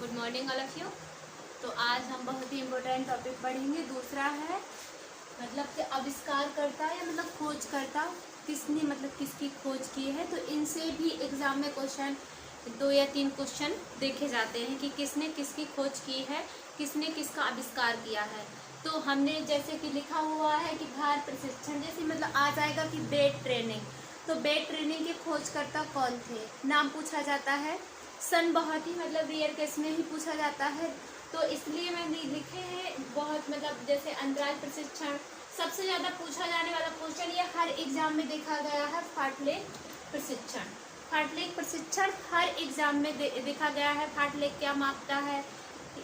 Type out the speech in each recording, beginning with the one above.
Good morning all of you. तो आज हम बहुत ही इम्पोर्टेंट टॉपिक पढ़ेंगे। दूसरा है मतलब कि आविष्कार करता या मतलब खोज करता किसने मतलब किसकी खोज की है। तो इनसे भी एग्जाम में क्वेश्चन 2 या 3 क्वेश्चन देखे जाते हैं कि किसने किसकी खोज की है, किसने किसका आविष्कार किया है। तो हमने जैसे कि लिखा हुआ है कि भार प्रशिक्षण, जैसे मतलब आ जाएगा कि बेट ट्रेनिंग। तो बेट ट्रेनिंग के खोजकर्ता कौन थे, नाम पूछा जाता है। सन बहुत ही मतलब रियर केस में ही पूछा जाता है, तो इसलिए मैंने लिखे हैं बहुत मतलब जैसे अंतराल प्रशिक्षण सबसे ज़्यादा पूछा जाने वाला क्वेश्चन, ये हर एग्जाम में देखा गया है। फाटलेख प्रशिक्षण, फाटलेख प्रशिक्षण हर एग्जाम में देखा गया है। फाटलेख क्या मापता है,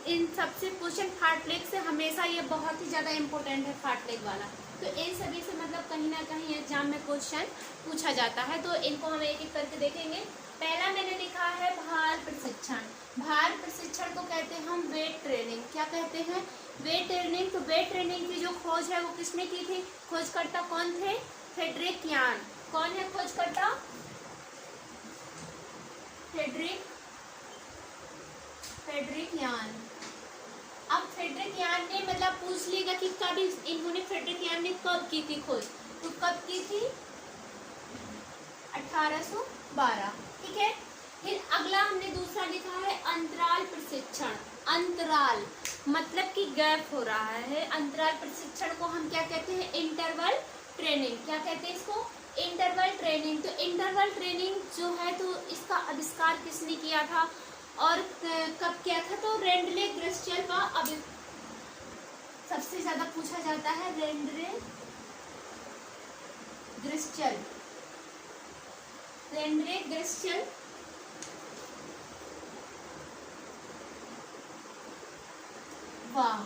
इन सबसे क्वेश्चन फाटलेख से हमेशा ये बहुत ही ज़्यादा इम्पोर्टेंट है फाटलेख वाला। तो इन सभी से मतलब कहीं ना कहीं एग्जाम में क्वेश्चन पूछा जाता है। तो इनको हम एक एक करके देखेंगे। पहला मैंने लिखा है भार प्रशिक्षण। भार प्रशिक्षण को कहते हैं हम वेट ट्रेनिंग। क्या कहते हैं? Weight training. तो वेट ट्रेनिंग की जो खोज है वो किसने की थी? खोजकर्ता कौन थे? फ्रेडरिक यान। कौन है खोजकर्ता? फ्रेडरिक यान। अब फ्रेडरिक यान ने मतलब पूछ लेगा कि कब इन्होंने फ्रेडरिक यान ने कब की थी खोज। तो कब की थी? 1812। ठीक है। फिर अगला हमने दूसरा लिखा है अंतराल प्रशिक्षण। अंतराल मतलब कि गैप हो रहा है। अंतराल प्रशिक्षण को हम क्या कहते हैं? Interval training. क्या कहते हैं इसको? Interval training. तो इंटरवल ट्रेनिंग जो है तो इसका आविष्कार किसने किया था और कब किया था? तो रेंडले ग्रिस्चल का सबसे ज्यादा पूछा जाता है रेंडले ग्रिस्चल। रेंडले ग्रिस्चल वाह।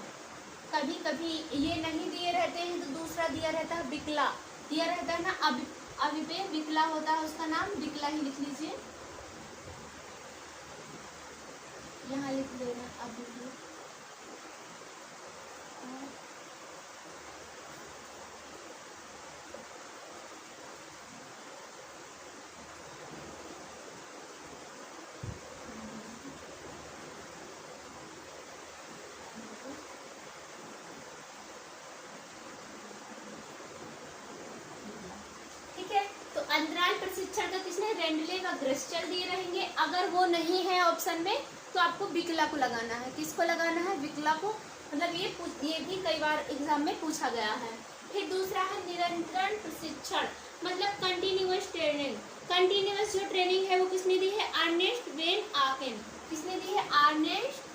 कभी कभी ये नहीं दिए रहते हैं तो दूसरा दिया रहता है बिकला। दिया रहता है ना अविबे बिकला होता है, उसका नाम बिकला ही लिख लीजिए, यहाँ लिख देना अविबे। अंतराल प्रशिक्षण का किसने? रेंडले व ग्रिस्चल दिए रहेंगे। अगर वो नहीं है ऑप्शन में तो आपको बिकला को लगाना है। किसको लगाना है? बिकला को। मतलब ये भी कई बार एग्जाम में पूछा गया है। फिर दूसरा है निरंतर प्रशिक्षण, मतलब कंटिन्यूअस ट्रेनिंग। कंटिन्यूअस जो ट्रेनिंग है वो किसने दी है? Ernst van Aaken. किसने दी है? Ernst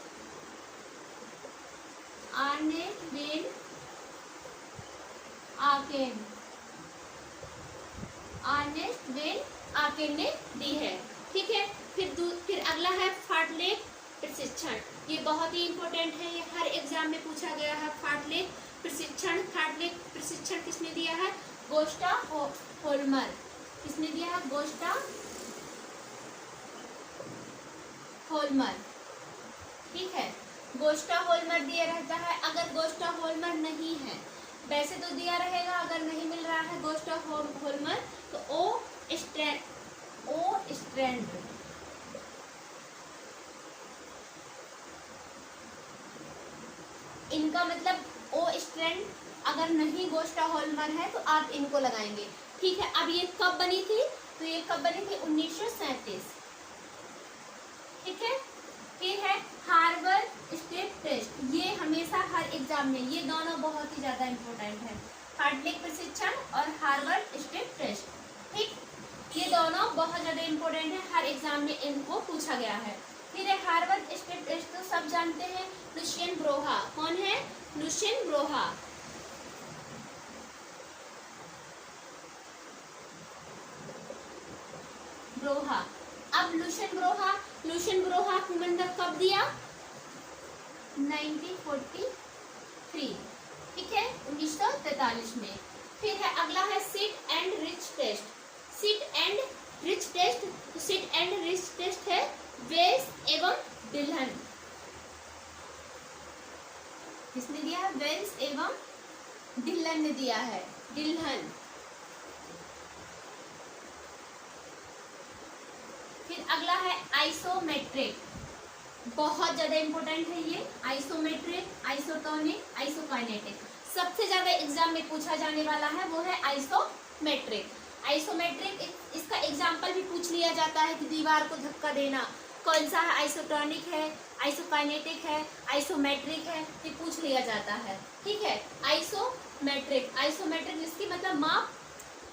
van Aaken. Ernst van Aaken ने दी है। ठीक है। फिर अगला है फाटलेख प्रशिक्षण। ये बहुत ही इंपॉर्टेंट है, ये हर एग्जाम में पूछा गया है। फाटलेख प्रशिक्षण। फाटलेख प्रशिक्षण किसने दिया है? गोस्टा होल्मर। किसने दिया है? गोस्टा होल्मर। ठीक है। गोस्टा होल्मर दिया रहता है। अगर गोस्टा होल्मर नहीं है, वैसे तो दिया रहेगा, अगर नहीं मिल रहा है गोस्टा होल्मर तो ओ स्ट्रैंड। इनका मतलब ओ स्ट्रैंड। अगर नहीं गोस्टा होल्मर है तो आप इनको लगाएंगे। ठीक है। अब ये कब बनी थी? तो ये कब बनी थी? 1937। ठीक है। फिर है हार्वर्ड स्टेट टेस्ट। ये हमेशा हर एग्जाम में ये दोनों बहुत ही ज्यादा इंपॉर्टेंट है, फाटलेख प्रशिक्षण और हार्वर्ड स्टेट टेस्ट। ठीक, ये दोनों बहुत ज्यादा इंपॉर्टेंट है, हर एग्जाम में इनको पूछा गया है। फिर है हार्वर्ड स्टेट टेस्ट, तो सब जानते हैं लुशियन ब्रोहा। कौन है? लुशियन ब्रोहा। ब्रोहा। अब लुशियन ब्रोहा मतलब कब दिया? 1943। ठीक है, 1943 में। फिर है अगला है sit and reach test. Sit and reach test. तो सिट एंड रिच टेस्ट है वेल्स एवं डिल्हन। किसने दिया है? वेल्स एवं डिल्हन ने दिया है। डिल्हन। फिर अगला है आइसोमेट्रिक। बहुत ज्यादा इंपॉर्टेंट है ये। आइसोमेट्रिक, आइसोटोनिक, आइसोकाइनेटिक, सबसे ज्यादा एग्जाम में पूछा जाने वाला है वो है आइसोमेट्रिक। आइसोमेट्रिक इसका एग्जाम्पल भी पूछ लिया जाता है कि दीवार को धक्का देना कौन सा है, आइसोटोनिक है, आइसोकाइनेटिक है, आइसोमेट्रिक है, ये पूछ लिया जाता है। ठीक है, आइसोमेट्रिक, आइसोमेट्रिक जिसकी मतलब माप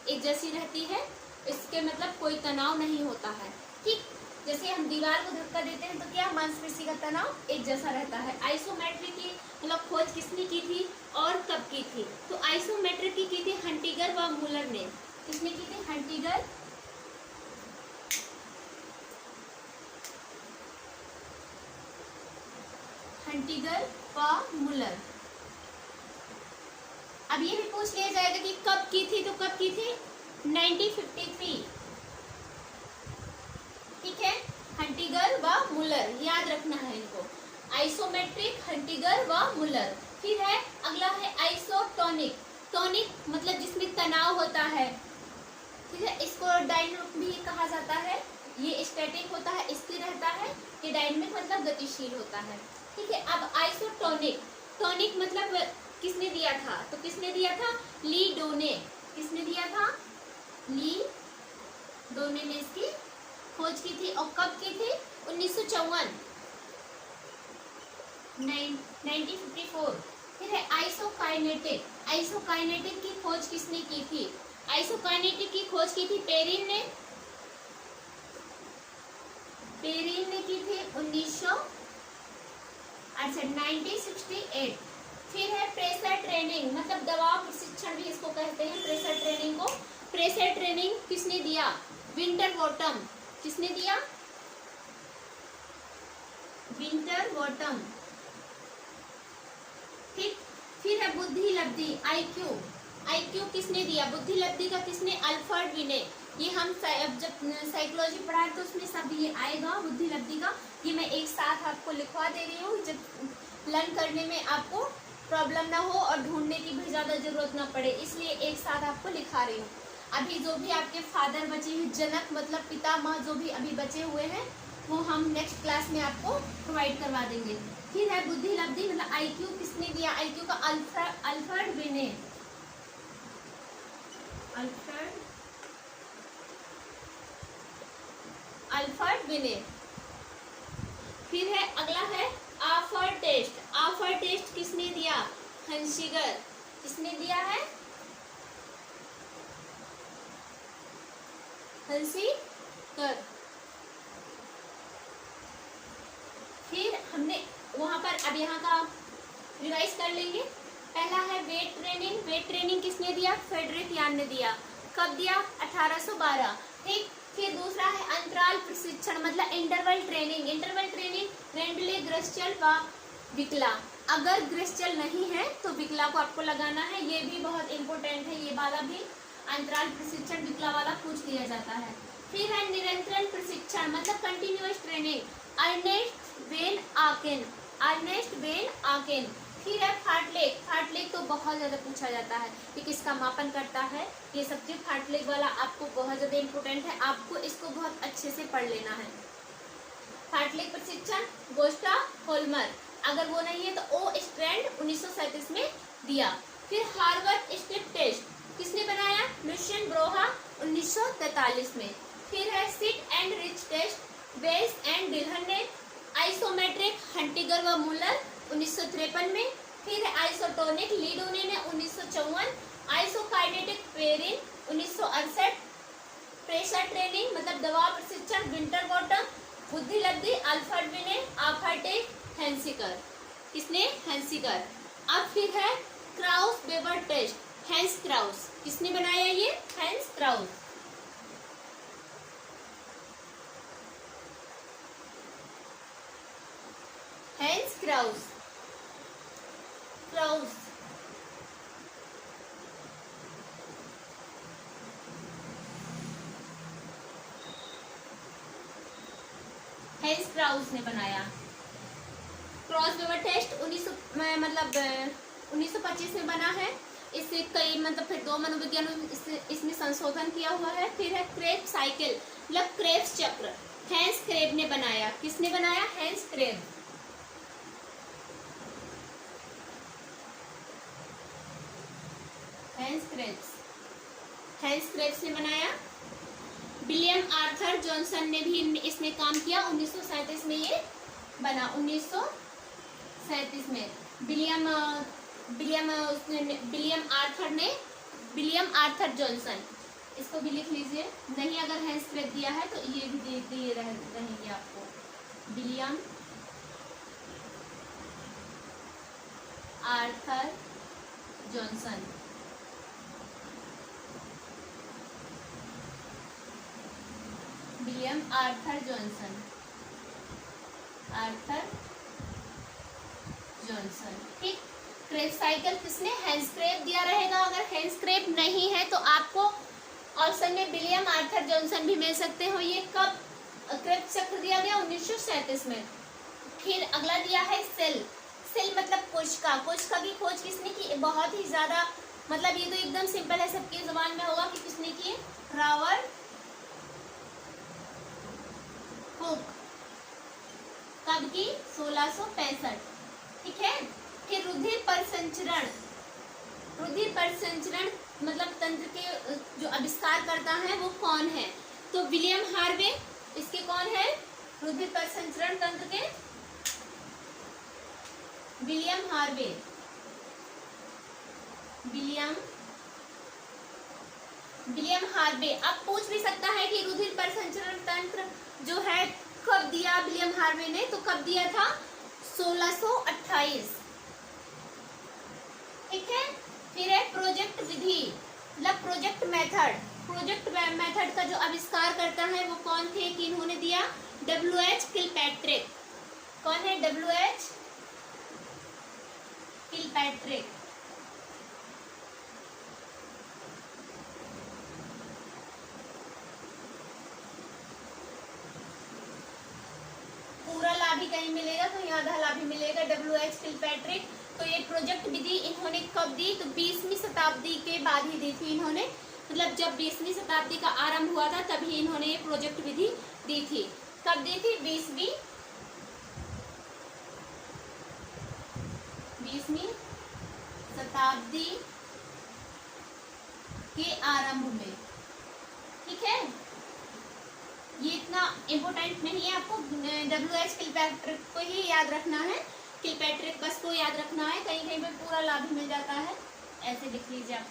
एक जैसी रहती है, इसके मतलब कोई तनाव नहीं होता है। ठीक, जैसे हम दीवार को धक्का देते हैं तो क्या मांसपेशी का तनाव एक जैसा रहता है। आइसोमेट्रिक की मतलब खोज किसने की थी और कब की थी? तो आइसोमेट्रिक की थी हंटिगर व मूलर ने। किसने की थी? हंटिगर व मूलर। अब ये भी पूछ लिया जाएगा कि कब की थी, तो कब की थी? 1953। ठीक है, हंटिगर व मूलर, याद रखना है इनको। आइसोमेट्रिक, हंटिगर व मूलर। फिर है अगला है आइसोटोनिक। टोनिक मतलब जिसमें तनाव होता है। ठीक है, इसको डायनामिक भी कहा जाता है। ये स्टैटिक होता है, स्थिर रहता है। ये डायनामिक मतलब गतिशील होता है। ठीक है, अब आइसोटोनिक। टोनिक मतलब किसने दिया था? तो किसने दिया था? ली डोने। किसने दिया था? ली डोने ने इसकी खोज की थी। और कब की थी? 1954, 1954। फिर है आइसोकाइनेटिक। आइसोकाइनेटिक की खोज किसने की थी? आइसोकाइनेटिक की खोज की थी पेरिन ने। पेरिन ने की थी 1968। फिर है प्रेशर ट्रेनिंग, मतलब दबाव प्रशिक्षण भी इसको कहते हैं, प्रेशर ट्रेनिंग को। प्रेशर ट्रेनिंग किसने दिया? विंटरबॉटम। किसने दिया? विंटरबॉटम। ठीक, फिर है बुद्धि लब्धि, आईक्यू। आईक्यू किसने दिया? बुद्धि लब्धि का किसने? अल्फ्रेड बिने। ये हम जब साइकोलॉजी पढ़ाए तो उसमें सब ये आएगा बुद्धि लब्धि का। ये मैं एक साथ आपको लिखवा दे रही हूँ, जब लर्न करने में आपको प्रॉब्लम ना हो और ढूंढने की भी ज़्यादा ज़रूरत ना पड़े, इसलिए एक साथ आपको लिखा रही हूँ। अभी जो भी आपके फादर बचे हैं, जनक मतलब पितामह जो भी अभी बचे हुए हैं, वो हम नेक्स्ट क्लास में आपको प्रोवाइड करवा देंगे। फिर है बुद्धि लब्धि मतलब आईक्यू किसने दिया? आईक्यू का अल्फ्रेड बिने। अल्फ्रेड बिने। फिर है अगला है आफर टेस्ट। आफर टेस्ट किसने दिया? हंसिगर। किसने दिया है? हंसिगर। फिर हमने वहां पर अब यहाँ का रिवाइज कर लेंगे। पहला है वेट ट्रेनिंग। वेट ट्रेनिंग किसने दिया? फ्रेडरिक यान ने दिया। कब दिया? 1812। ठीक, फिर दूसरा है अंतराल प्रशिक्षण मतलब इंटरवल ट्रेनिंग। इंटरवल ट्रेनिंग रेंडले, ग्रेस्चल व विकला। अगर ग्रेस्चल नहीं है तो विकला को आपको लगाना है, ये भी बहुत इंपॉर्टेंट है। ये वाला भी अंतराल प्रशिक्षण विकला वाला पूछ लिया जाता है। फिर है निरंतर प्रशिक्षण मतलब continuous training, Ernst van Aaken. Ernst van Aaken. फिर है फार्टलेग। फार्टलेग तो बहुत ज़्यादा पूछा जाता है कि किसका मापन करता है। ये सब चीज़ फार्टलेग वाला आपको बहुत ज़्यादा इंपॉर्टेंट है, आपको इसको बहुत अच्छे से पढ़ लेना है। फार्टलेग प्रशिक्षण गोस्टा होल्मर, अगर वो नहीं है तो ओ स्ट्रैंड 1937 में दिया। फिर हार्वर्ड स्टेप टेस्ट किसने बनाया? लुशियन ब्रोहा 1943 में। फिर है सिट एंड रिच टेस्ट वेस एंड डिलहन ने। आइसोमेट्रिक हंटिगर व मुलर 1953 में। फिर है आइसोटोनिक ली डोने ने 1954। Isokinetic Perrin 1968। प्रेशर ट्रेनिंग मतलब दबाव प्रशिक्षण विंटरबॉटम। बुद्धि लब्धि अल्फ्रेड बिने, आफर्टे, हेंसिकर। किसने? हेंसिकर। अब फिर है Kraus Weber test, Hans Kraus. किसने बनाया ये? Hans Kraus. Hans Kraus. Kraus Hans Kraus ने बनाया। क्रॉस वेबर टेस्ट 1925 में बना है। इससे कई मतलब फिर दो मनोविज्ञान इसमें संशोधन किया हुआ है। फिर है क्रेब्स साइकिल मतलब क्रेब्स चक्र, हैंस क्रेब्स क्रेब ने बनाया। किसने बनाया? Hence crab. हैंस क्रेब्स ने बनाया। विलियम आर्थर जॉनसन ने भी इसमें काम किया। 1937 में ये बना। 1937 में विलियम आर्थर जॉनसन, इसको भी लिख लीजिए। नहीं अगर हैंस क्रेब दिया है तो ये भी दिए रहेंगे आपको। William Arthur Johnson. William Arthur Johnson. ठीक। क्रेब साइकिल किसने? हैंस क्रेब दिया रहेगा। अगर हैंस क्रेब नहीं है तो आपको ऑप्शन में विलियम आर्थर जॉनसन भी मिल सकते हो। ये कब क्रेब चक्र दिया गया? 1937 में। फिर अगला दिया है सेल। सेल मतलब कोशिका। कोशिका की खोज किसने की? बहुत ही ज्यादा, मतलब ये तो एकदम सिंपल है, सबकी जुबान में होगा कि किसने की? Robert Hooke. कब की? 1665। ठीक है। फिर रुधिर परिसंचरण। रुधिर परिसंचरण मतलब तंत्र के जो आविष्कार करता है वो कौन है? तो विलियम हार्वे। इसके कौन है? रुधिर परिसंचरण तंत्र के विलियम हार्वे। William Harvey. अब पूछ भी सकता है कि रुधिर परिसंचरण तंत्र जो है कब दिया विलियम हार्वे ने? तो कब दिया था? 1628। ठीक है। फिर है प्रोजेक्ट विधि, मतलब प्रोजेक्ट मेथड। प्रोजेक्ट मेथड का जो आविष्कार करता है वो कौन थे कि इन्होंने दिया? W.H. किलपैट्रिक। कौन है? W.H. किलपैट्रिक। पूरा लाभ ही कहीं मिलेगा तो यहाँ आधा लाभ ही मिलेगा। W.H. किलपैट्रिक। तो ये प्रोजेक्ट विधि इन्होंने कब दी? तो 20वीं शताब्दी के बाद ही दी थी इन्होंने, मतलब जब 20वीं शताब्दी का आरंभ हुआ था तभी इन्होंने ये प्रोजेक्ट विधि दी थी। कब दी थी? 20वीं शताब्दी के आरंभ में। ठीक है। ये इतना इम्पोर्टेंट नहीं है, आपको W.H. किलपैट्रिक को ही याद रखना है। किलपैट्रिक बस को याद रखना है, कहीं कहीं पे पूरा लाभ मिल जाता है, ऐसे लिख लीजिए आप।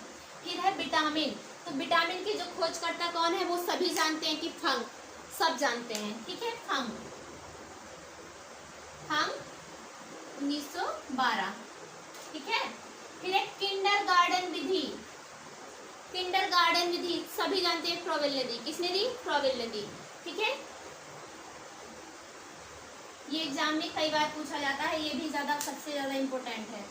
फिर है विटामिन। तो विटामिन की जो खोजकर्ता कौन है? वो सभी जानते हैं कि फंग, सब जानते हैं। ठीक है। फंग 1912। ठीक है। फिर एक किंडरगार्टन विधि। किंडरगार्टन विधि सभी जानते हैं, फ्रॉवेल ने दी। किसने दी? फ्रॉवेल ने दी। ठीक है। ये एग्जाम में कई बार पूछा जाता है, ये भी ज्यादा सबसे ज्यादा इम्पोर्टेंट है।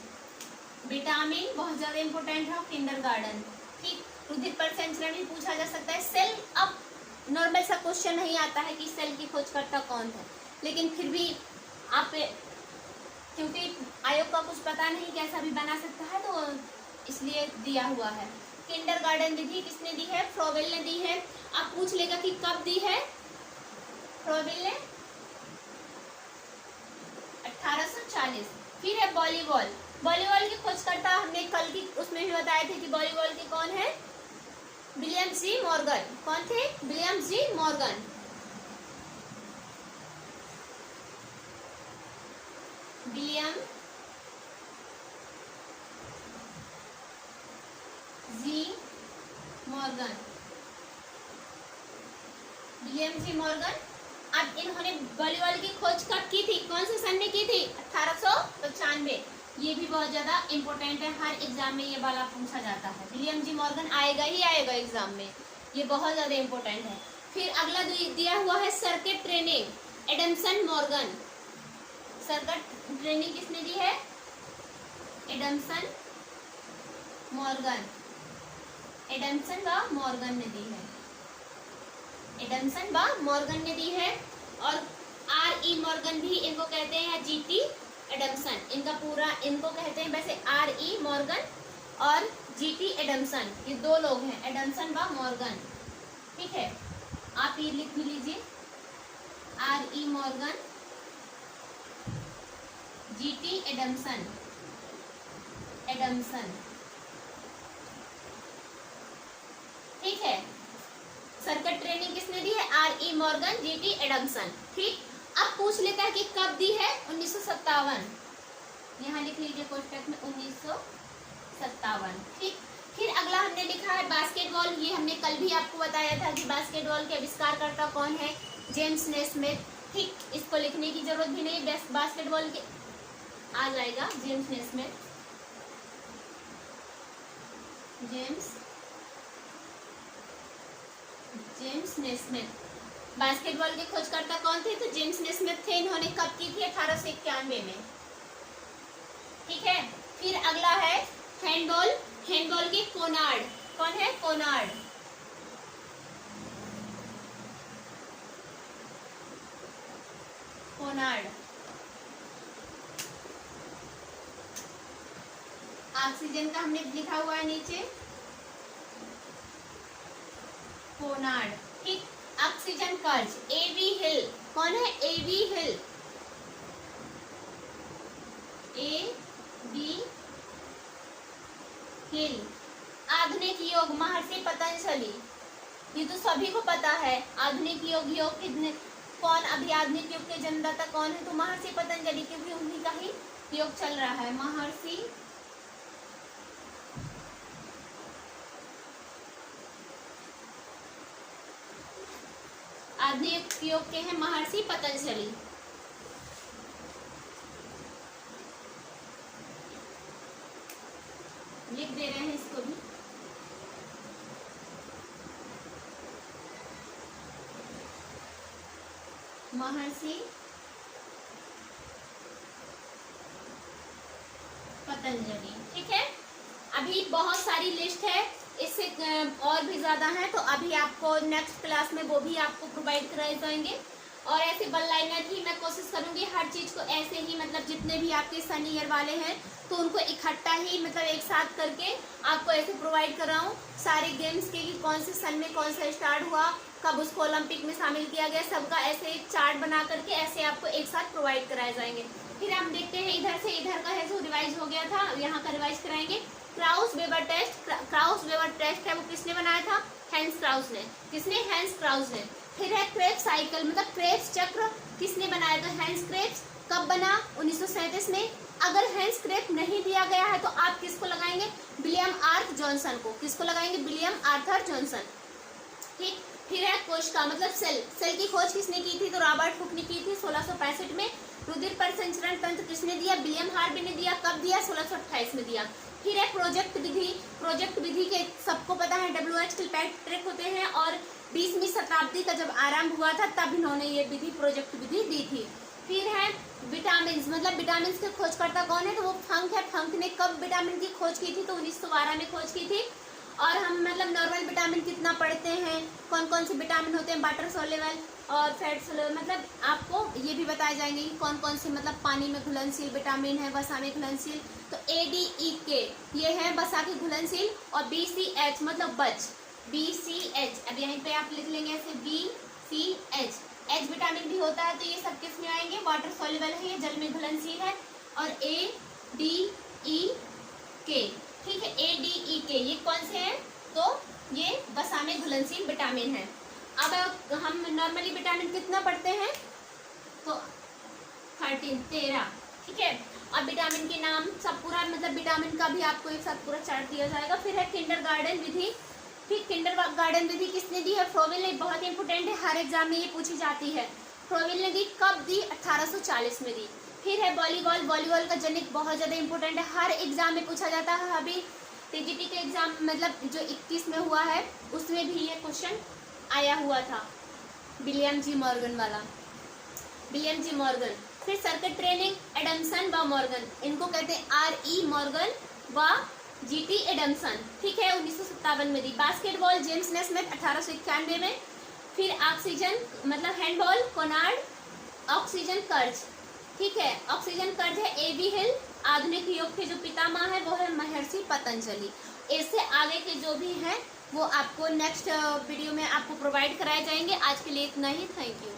विटामिन बहुत ज्यादा इम्पोर्टेंट है। किंडरगार्टन। ठीक। रुधिर परिसंचरण भी पूछा जा सकता है। सेल, अब नॉर्मल सा क्वेश्चन नहीं आता है कि सेल की खोजकर्ता कौन है, लेकिन फिर भी आप, क्योंकि आयोग का कुछ पता नहीं कैसा भी बना सकता है तो इसलिए दिया हुआ है। किंडरगार्टन विधि किसने दी है? फ्रॉवेल ने दी है। अब पूछ लेगा कि कब दी है? फ्रॉवेल ने 1840। फिर है वॉलीबॉल। वॉलीबॉल की खोजकर्ता हमने कल की उसमें भी बताए थे कि वॉलीबॉल के कौन है? विलियम जी मॉर्गन। कौन थे? विलियम जी मॉर्गन। विलियम जी मॉर्गन। विलियम जी मॉर्गन। अब इन्होंने वॉलीबॉल की खोज कब की थी? कौन से सन में की थी? 1895। ये भी बहुत ज्यादा इम्पोर्टेंट है, हर एग्जाम में ये वाला पूछा जाता है। विलियम जी मॉर्गन आएगा ही आएगा एग्जाम में, ये बहुत ज्यादा इम्पोर्टेंट है। फिर अगला दिया हुआ है circuit training, Adamson Morgan. Circuit training किसने दी है? Adamson Morgan. एडमसन व मॉर्गन ने दी है। एडमसन व मॉर्गन ने दी है। और R.E. मॉर्गन भी इनको कहते हैं, या G.T. एडमसन, इनका पूरा इनको कहते हैं। वैसे R.E. मॉर्गन और G.T. एडमसन, ये दो लोग हैं, एडमसन व मॉर्गन। ठीक है, आप ये लिख भी लीजिए, R.E. R.E. Morgan, G.T. एडम्सन, ठीक है। सर्किट ट्रेनिंग किसने दी है? R.E. Morgan, G.T. एडम्सन, ठीक। अब पूछ लेता है कि कब दी है? 1957, यहाँ लिख लीजिए कोष्टक में 1957, ठीक। फिर अगला हमने लिखा है बास्केटबॉल। ये हमने कल भी आपको बताया था कि बास्केटबॉल के आविष्कारकर्ता कौन है? जेम्स नेस्मिथ, ठीक। इसको लिखने की जरूरत भी नहीं, बास्केटबॉल के आ जाएगा James Naismith, James Naismith. Basketball के खोजकर्ता कौन थे? तो जेम्स नेस्मिथ थे। इन्होंने कब की थी? 1891 में, ठीक है। फिर अगला है हैंडबॉल। हैंडबॉल के कोनार्ड, कौन है? कोनार्ड, ऑक्सीजन का हमने लिखा हुआ है नीचे, कोनार्ड, ठीक। ऑक्सीजन कर्ज, A.V. हिल, कौन है? A.V. हिल, A.V. हिल। आधुनिक योग, महर्षि पतंजलि, ये तो सभी को पता है। आधुनिक योग कितने, कौन अभी आधुनिक योग के जन्मदाता कौन है? तो महर्षि पतंजलि, क्योंकि उन्हीं का ही योग चल रहा है। महर्षि आधुनिक योग के हैं महर्षि पतंजलि। लिख दे रहे हैं इसको भी। महर्षि पतंजलि, ठीक है। अभी बहुत सारी लिस्ट है, इससे और भी ज्यादा है, तो अभी आपको नेक्स्ट क्लास में वो भी आपको प्रोवाइड कराए जाएंगे। और ऐसे वन लाइनर ही मैं कोशिश करूंगी हर चीज को ऐसे ही, मतलब जितने भी आपके सन ईयर वाले हैं तो उनको इकट्ठा ही, मतलब एक साथ करके आपको ऐसे प्रोवाइड कराऊं सारे गेम्स के, कि कौन से सन में कौन सा स्टार्ट हुआ, कब उसको ओलंपिक में शामिल किया गया, सबका ऐसे एक चार्ट बना करके ऐसे आपको एक साथ प्रोवाइड कराए जाएंगे। फिर हम देखते हैं इधर से, इधर का है जो रिवाइज हो गया था, यहाँ का रिवाइज कराएंगे। क्राउस वेबर टेस्ट है, वो किसने बनाया था? हैंस क्राउस ने। किसने? हैंस क्राउस ने। फिर है क्रेब्स साइकिल, मतलब क्रेब्स चक्र, किसने बनाया था? Hans Krebs. कब बना? 1937 में। अगर हैंस क्रेब्स नहीं दिया गया है तो आप किसको लगाएंगे? विलियम आर्थर जॉनसन को। किसको लगाएंगे? विलियम आर्थर जॉनसन, ठीक। फिर है कोशिका, मतलब सेल की खोज किसने की थी? तो रॉबर्ट हुक ने की थी 1665 में। रुधिर परिसंचरण तंत्र किसने दिया? विलियम हार्वी ने दिया। कब दिया? 1628 में दिया। फिर है प्रोजेक्ट विधि के सबको पता है WH किलपैट्रिक होते हैं, और 20वीं शताब्दी का जब आरंभ हुआ था तब इन्होंने ये विधि प्रोजेक्ट विधि दी थी। फिर है विटामिन, मतलब विटामिन के खोजकर्ता कौन है? तो वो फंक है। फंक ने कब विटामिन की खोज की थी? तो 1912 में खोज की थी। और हम मतलब नॉर्मल विटामिन कितना पढ़ते हैं, कौन कौन से विटामिन होते हैं, वाटर सोल्यूबल और फैट सोल्यूबल, मतलब आपको ये भी बताए जाएंगे कि कौन कौन से मतलब पानी में घुलनशील विटामिन है, वसा में घुलनशील। तो ADEK ये है वसा के घुलनशील, और BCH मतलब बच, BCH, अब यहीं पे आप लिख लेंगे ऐसे BCH। H विटामिन भी होता है, तो ये सब किस में आएंगे? वाटर सोल्यूबल है, ये जल में घुलनशील है। और ADEK, ठीक है, ADEK ये कौन से हैं? तो ये वसा में घुलनशील विटामिन है। अब हम नॉर्मली विटामिन कितना पढ़ते हैं? तो 13, ठीक है। अब विटामिन के नाम सब पूरा, मतलब विटामिन का भी आपको एक साथ पूरा चार्ट दिया जाएगा। फिर है किंडरगार्टन विधि, ठीक। किंडरगार्टन विधि किसने दी है? फ्रोवेल ने। बहुत इंपोर्टेंट है, हर एग्जाम में ये पूछी जाती है। फ्रोवेल ने दी। कब दी? 1840 में दी। फिर है वॉलीबॉल का जनक बहुत ज्यादा इंपॉर्टेंट है, हर एग्जाम में पूछा जाता है। अभी TGT के एग्जाम मतलब जो 21 में हुआ है उसमें भी ये क्वेश्चन आया हुआ था, विलियम जी मॉर्गन वाला, विलियम जी मॉर्गन। फिर सर्किट ट्रेनिंग, एडम्सन व मॉर्गन, इनको कहते हैं RE मॉर्गन व GT एडम्सन, ठीक है, 1957 में दी। बास्केटबॉल जेम्स नेस्मिथ 1891 में। फिर ऑक्सीजन मतलब हैंडबॉल कोनार्ड। ऑक्सीजन कर्ज, ठीक है, ऑक्सीजन कर्ज है AV हिल। आधुनिक योग के जो पितामह है वो है महर्षि पतंजलि। इससे आगे के जो भी हैं वो आपको नेक्स्ट वीडियो में आपको प्रोवाइड कराए जाएंगे। आज के लिए इतना ही, थैंक यू।